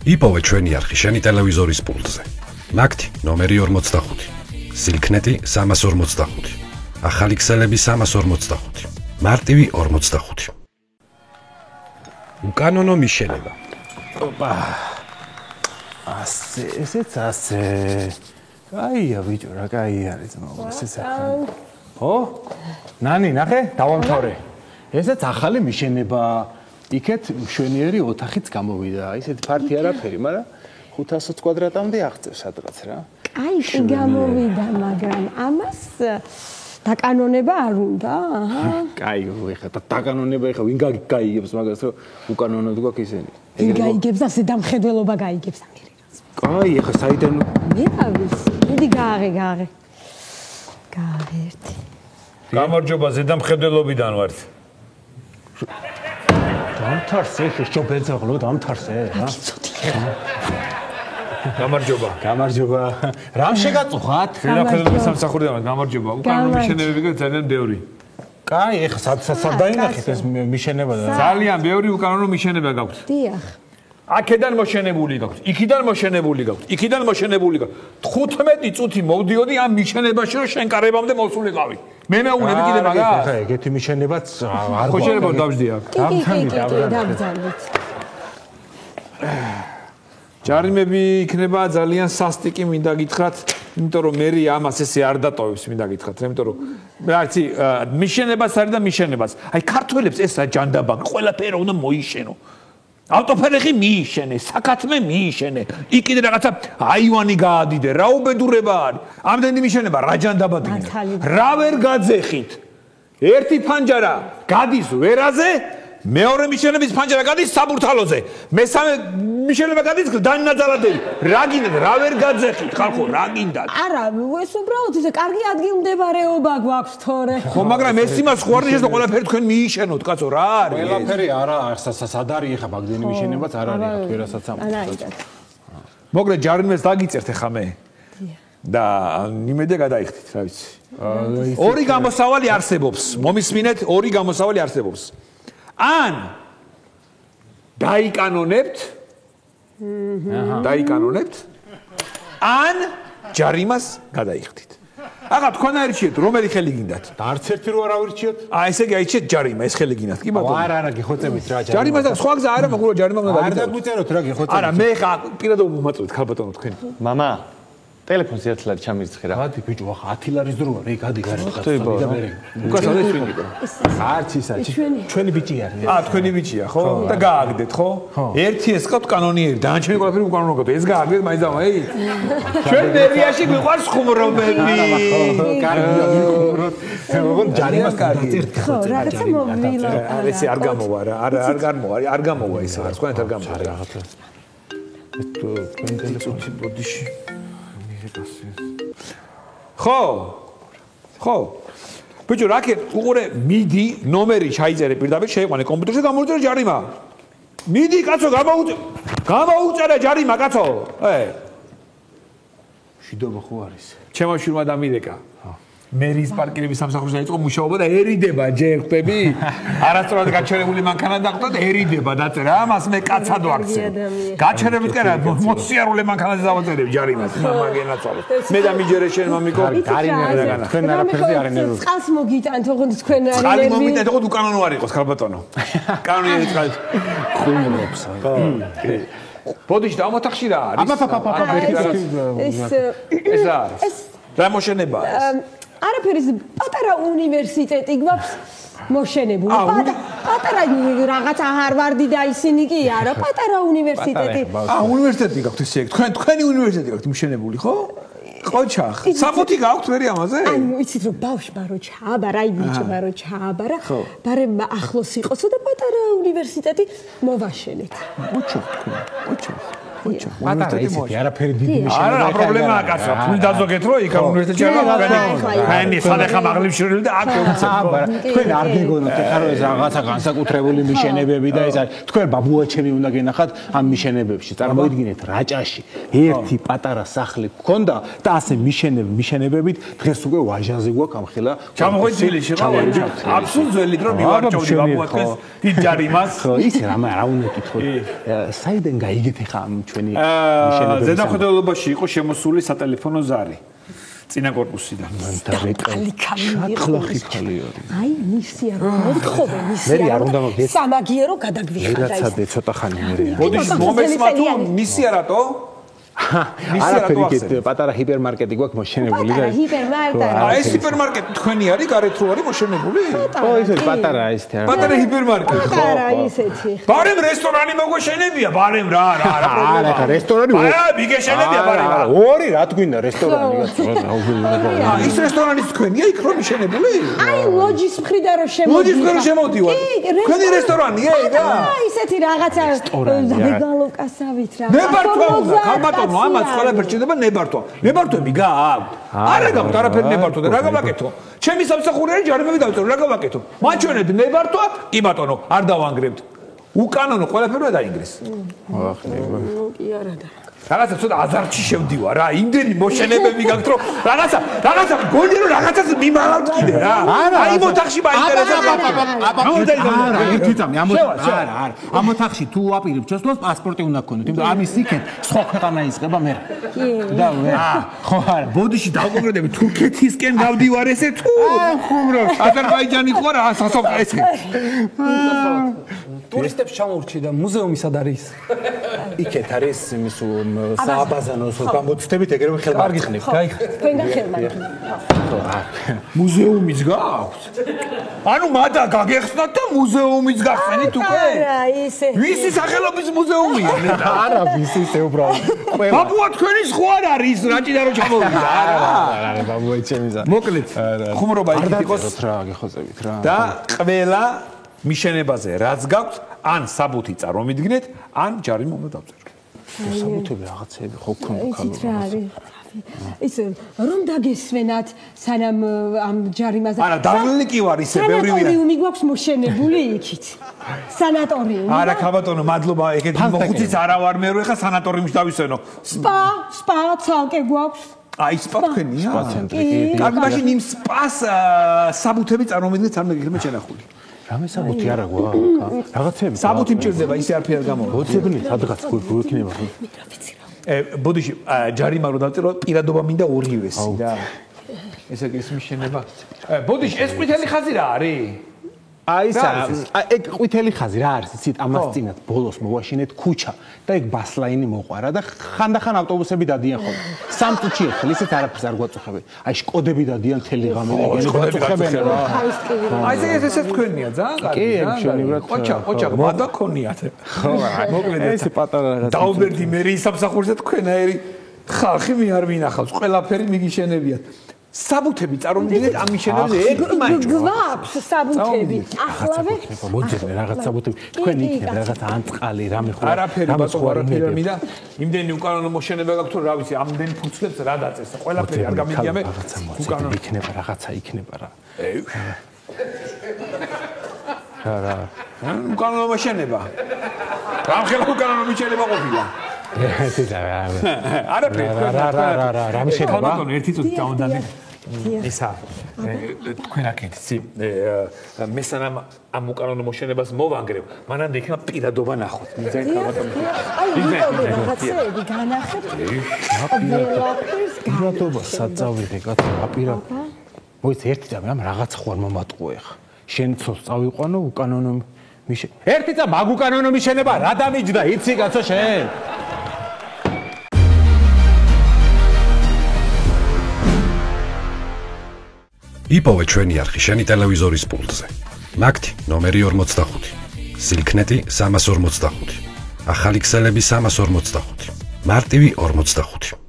იპოვე ჩვენი არხი შენი ტელევიზორის პულტზე. ნაკთი ნომერი 45. სილქნეტი 345. ახალი ქსელები 345. მარტივი 45. უკანონო მიშენება. ოპა. ესეც ასე. კაია ბიჭო, რა კაი არის მოვა ესეც ახალი. ხო? ნანი, ნახე, დავამთავრე. ესეც ახალი მიშენება. იქეთ მშვენიერი ოთახიც გამოვიდა. ისეთ ფართი არაფერი, მაგრამ 500 კვადრატამდე აღწევს სადღაც რა. აი, კი გამოვიდა, მაგრამ ამას დაკანონება არ უნდა, აჰა. კაი, ეხლა დაკანონება ეხლა ვინ გაიგებს მაგას, რომ უკანონოდ გვაქვს ისინი. ვინ გაიგებს და ზედამხედველობა გაიგებს ამერიკას. კაი, ეხლა საიდან მე რა ვიცი, მიდი გააღე. გააღე ერთი. გამარჯობა ზედამხედველობიდან ვართ. დამთარსე, შობენძაღლო, დამთარსე, რა. გამარჯობა. რამ შეგაწუხათ? ზედამხედველობის სამსახურიდან გამარჯობა. უკანონო მიშენებები ძალიან ბევრი. კაი, ეხლა სად დაინახეთ ეს მიშენება და ძალიან ბევრი უკანონო მიშენება გაქვთ. დიახ. აქედან მოშენებული გაქვთ, იქიდან მოშენებული გაქვთ, იქიდან მოშენებული გაქვთ. 15 წუთი მოვდიოდი ამ მიშენებაში, რომ შენ კარებამდე მოსულიყავი. მე მეუნები კიდე მაგას. ეხლა ეგეთი მიშენებაც არ ხო შეიძლება დავжди აქ. კი, დაბრძანეთ. ჯარიმები იქნება ძალიან სასტიკი, მინდა გითხრათ, იმიტომ რომ მე ამას ესე არ დატოვებს, მინდა გითხრათ, იმიტომ რომ არცი მიშენებას არის და მიშენებას. აი ქართველებს ესა ჯანდაბა, ყველაფერი უნდა მოიშენო. ავტოფერეხი მიიშენე, საკათმე მიიშენე. იქ კიდე რაღაცა აივანი გაადიდე, რა უბედურება არის. ამდენი მიშენება რა ჯანდაბადია. რა ვერ გაძეხით. ერთი ფანჯარა გადის ვერაზე, მეორე მიშენების ფანჯარა გადის საბურთალოზე. მესამე მიშენება გადის დანაძალადები. რა გინდათ, რა ვერ გაძეხით, ხალხო, რა გინდათ? არა, ეს უბრალოდ ისე კარგი ადგილმდებარეობა გვაქვს თორე. ხო, მაგრამ ეს იმას ხო არ ნიშნავს, რომ ყველაფერი თქვენ მიიშენოთ, კაცო, რა არის? ყველაფერი არა, სად არის ეხა ბაგდენი მიშენებაც არ არის ეხა ვერასაც ამბობს. მოგრე ჯარიმეს დაგიწერთ ეხა მე. და იმედე გადაიხდით, რა ვიცი. ორი გამოსავალი არსებობს. მომისმინეთ, ორი გამოსავალი არსებობს. ან დაიკანონებთ ან ჯარიმას გადაიხდით. ახლა თქვენ აირჩიეთ რომელი ხელი გინდათ? და არც ერთი რო არ ავირჩიოთ? ესე იგი აირჩიეთ ჯარიმა, ეს ხელი გინდათ, კი ბატონო? არა, გიხოცებით რა ჯარიმა. ჯარიმა და სხვა გზა არა, მაგრამ ჯარიმა უნდა არ დაგვიწეროთ რა გიხოცებით. არა, მე ხა პირადობა მომაწვევთ ხალ ბატონო თქვენ. მამა ტელეფონს 1 ლარი ჩამირიცხე რა. გადი ბიჭო, ახლა 10 ლარის დრო არის, გადი გარე. ხტება. უკას არის ჩვენი. არც ისა, ჩვენი ბიჭი არის. თქვენი ბიჭია, ხო? და გააგდეთ, ხო? ერთი ეს ყავთ კანონიერი, დანარჩენი ყველაფერი უკანონო გქონდა. ეს გააგდეთ მაინც აი. ჩვენ მერიაში მიყვარს ხუმრობები. კარგია, მიხუმროთ. როგორ ჯარიმას გადაწერთ. ხო, რაღაცა მოვილა. ესე არ გამოვა რა, არ გამოვა ისე, სხვანაირად არ გამოვა რაღაცა. ეს თქვენ ტელეფონში ბოდიში ხო ბიჭო რაკეთ უყურე მიდი ნომერი ჩაიწერე პირდაპირ შეიყვანე კომპიუტერზე გამოუწერე ჯარიმა მიდი კაცო გამოუწერე ჯარიმა კაცო შიდობა ხო არის ჩემო შვილმა დამირეკა მერის პარკირების სამსახურში დაიწყო მუშაობა და ერიდება ჯერ ხვდები არასწორად გაჩერებული მანქანა დაყვა და ერიდება დაწერა ამას მე კაცად ვაქცე გაჩერებით კი არა მოსიარულე მანქანაზე დავაწერებ ჯარიმას მაგენაცვალოთ მე და მიჯერე შენ მამიკო გარინერგანა თქვენ არაფერზე არ ენერგო წყალს მოგიტანთ ოღონდ თქვენ არ ენერგი წყალი მომიტანთ ოღონდ უკანონო არ იყოს ხალბატონო კანონიერი წყალი ხუმრობს ბოდიში დავმოთახში რა არის ეს რა მოშენებაა არაფერის პატარა უნივერსიტეტი გვაქვს მოშენებული. პატარა რაღაცა ჰარვარდი და ისინი კი არა, პატარა უნივერსიტეტი. უნივერსიტეტი გაქვთ ესე იგი. თქვენი უნივერსიტეტი გაქვთ მიშენებული, ხო? ყოჩახ. საფოთი გაქვთ მე ამაზე? ანუ იცით რომ ბავშვმა რო ჩააბარა, აი ბიჭმა რო ჩააბარა, ბარემ ახლოს იყოსო და პატარა უნივერსიტეტი მოვაშენეთ. ყოჩახ. პატარა ისეთი არაფერი დიდი მიშენება არა პრობლემაა კაცო თქვენ დაზოგეთ რომ იქ უნივერსიტეტში არა ხანი სადახა მაღლიბშრილი და აქ თქვენ არ გეგონოთ ეხლა რომ ეს რაღაცა განსაკუთრებული მიშენებები და ეს არის თქვენ ბაბუაჩემი უნდა გენახათ ამ მიშენებებში წარმოიდგინეთ რაჭაში ერთი პატარა სახლი გქონდა და ასე მიშენებებით დღეს უკვე ვაჟაზე გვაქვს ამ ხელა ჩამოხვიდ თბილისში რა აბსოლუტ ძველი დრო მივარჩევდი ბაბუათქეს დიდ ჯარიმას ხო ისე რა უნდა კითხოთ საიდან გაიგეთ ეხლა ამ ჩვენი მიშენებების ზედახედველობაში იყო შემოსული სატელეფონო ზარი წინა კორპუსიდან. აი, მისია რომ მოთხოვე, მისია რომ სამაგიერო გადაგვიხადა ის. რაცადე ცოტა ხანი მერე. მოდის მომეცმა თუ მისია რატო? არაფერი იქით პატარა ჰიპერმარკეტი გვაქვს მოშენებული და ეს ჰიპერმარკეტი თქვენი არის გარეთ რო არის მოშენებული? ო ისე პატარა ისეთი არა. პატარა ჰიპერმარკეტი ხო? პატარა ისეთი. ბარემ რესტორანი მოგოშენებია, ბარემ რა არა რესტორანი მიგეშენებია ბარემ. ორი რა თქინდა რესტორანი ის რესტორანის თქვენია იქ რო მიშენებული? აი ლოჯის მხრიდან რო შემოდი. ლოჯის მხრიდან შემოდივარ. თქვენი რესტორანია ეგ რა? ისეთი რაღაცა ვეგალოკასავით რა. ნებართვა უნდა, ხალბატონო, ამას ყველაფერი ჭირდება ნებართვა. ნებართვები გააქვთ. არა გაქვთ არაფერი ნებართვა და რა გავაკეთო? ჩემი სამსახური არის ჯარიმები დავწერო, რა გავაკეთო? მაჩვენეთ ნებართვა? კი ბატონო, არ დავანგრებთ. უკანონო ყველაფერია დაინგრეს. ახლა კი არა და რაღაცა ცოტა აზარტში შევდივარ რა, იმდენი მოშენებები გაქვთ რომ რაღაცა გონი რომ რაღაცას მიმალავთ კიდე რა. აი მოთახში მაინტერესებს. არა, ერთი წამი არა. ამ ოთახში თუ უაპირებ ჩასვლას პასპორტი უნდა გქონდეთ, იმიტომ ამის იქეთ სხვა ქვეყანა ისყება მე. და ხო არა, ბოდიში დავკონკრეტები თურქეთისკენ გავდივარ ესე თუ ხუმრო. აზერბაიჯანი ხო რა, სასოფლო ესე. ტურისტებს ჩამოურჩი და მუზეუმი სად არის? იქეთ არის იმის სააბაზანოს გამოცდებით ეგრევე ხელმარხნევ. თქვენგან ხელმარხნევ. მუზეუმიც გააქვთ? ანუ მადა გაგეხსნათ და მუზეუმიც გახსენით უკვე? არა, ისე. ვისი სახელობის მუზეუმია? არა, ვისი ისე უბრალოდ. ბაბუა თქვენი სხვა არ არის, რაჭიდა რომ ჩამოვიდა. არა, ბაბუა ჩემიზა. მოკლედ, ხუმრობა იქით იყოს რა გეხოცებით რა. და ყველა მიშენებაზე რაც გაქვთ, ან საბუთი წარმომიდგინეთ, ან ჯარი მომდავწერთ. საბუთები რაღაცები ხო გქონდა იცით რა არის? ის რომ დაგესვენათ სანამ ამ ჯარიმაზე. არა, დავლილი კი ვარ ისე ბევრი ვია. სანატორიუმი გვაქვს მოშენებული იქით. სანატორიუმი. არა, ხაბატონო, მადლობა, ეგეთი მოხუციც არა ვარ მე რო ეხა სანატორიუმში დავისვენო. სპა ცალკე გვაქვს. აი სპა თქვენია? სპა ცენტრი. კარგი, მაშინ იმ სპას საბუთები წარმომიდგინეთ, არ მეგიძლია შენახული. რამე საბუთი არა გვაქვს. რაღაცები. საბუთი მჭირდება, ისე არაფერი არ გამოვა. ბოცებნი სადღაც გვექნება. ბოდიში ჯარიმა რო დავწერო, პირადობა მინდა ორივესი და ესე იგი ის მიშენება. ბოდიში ეს ყვითელი ხაზი რა არის? აი ეგ ყვითელი ხაზი რა არის იცით ამას წინათ ბოლოს მოვაშინეთ ქუჩა და ეგ ბასლაინი მოყარა და ხანდახან ავტობუსები დადიან ხოლმე 3 წუთში ერთხელ ისეთ არაფერს არ გვაწუხებენ აი შკოდები დადიან თელი ღამე ეგენი გვაწუხებენ რა აი ესე თქვენია ძალიან კარგი ყოჩა მადა ქონიათ ხო მოკლედ ეს პატარა რაღაც დაუბერდი მე სამსახურზე თქვენაერი ხალხი მე არ მინახავს ყველაფერი მიგიშენებიათ საბუთები წარმოვიდგინეთ ამ მიშენებზე ერთმანეთს გვაქვს საბუთები ახლავე მოძებნე რაღაც საბუთები თქვენ იქნებ რაღაც ანწყალი რამე ხო არაფერი ბატონო არაფერი არ მინდა იმდენი უკანონო მოშენება გაქვთ რომ რა ვიცი ამდენი ფუძლებს რა დაწესა ყველაფერი არ გამიგია მე უკანონო იქნება რაღაცა იქნება რა რა უკანონო მოშენება რა ხელა უკანონო მოშენება ყოფილა არაფერი რა მოშენება ბატონო ერთი წუთი დავდანე ისა თქვენ აქეთ იცი მესანამ ამ უკანონო მოშენებას მოვანგრევ მანამდე იქნება პირადობა ნახოთ მიზენ ხალხთან აი რაღაცები განახეთ პირადობა საწავიდე კაცო აპირა მოიც ერთი წამი ამ რაღაც ხوار მომატყუე ხა შენ ცოლს წავიყვანო უკანონო მიშენ ერთი წამი მაგ უკანონო მიშენება რა დამიჯდა იცი კაცო შენ იპოვე ჩვენი არხი შენი ტელევიზორის პულტზე. მაგთი ნომერი 45. სილქნეტი 345. ახალი ქსელები 345. მარტივი 45.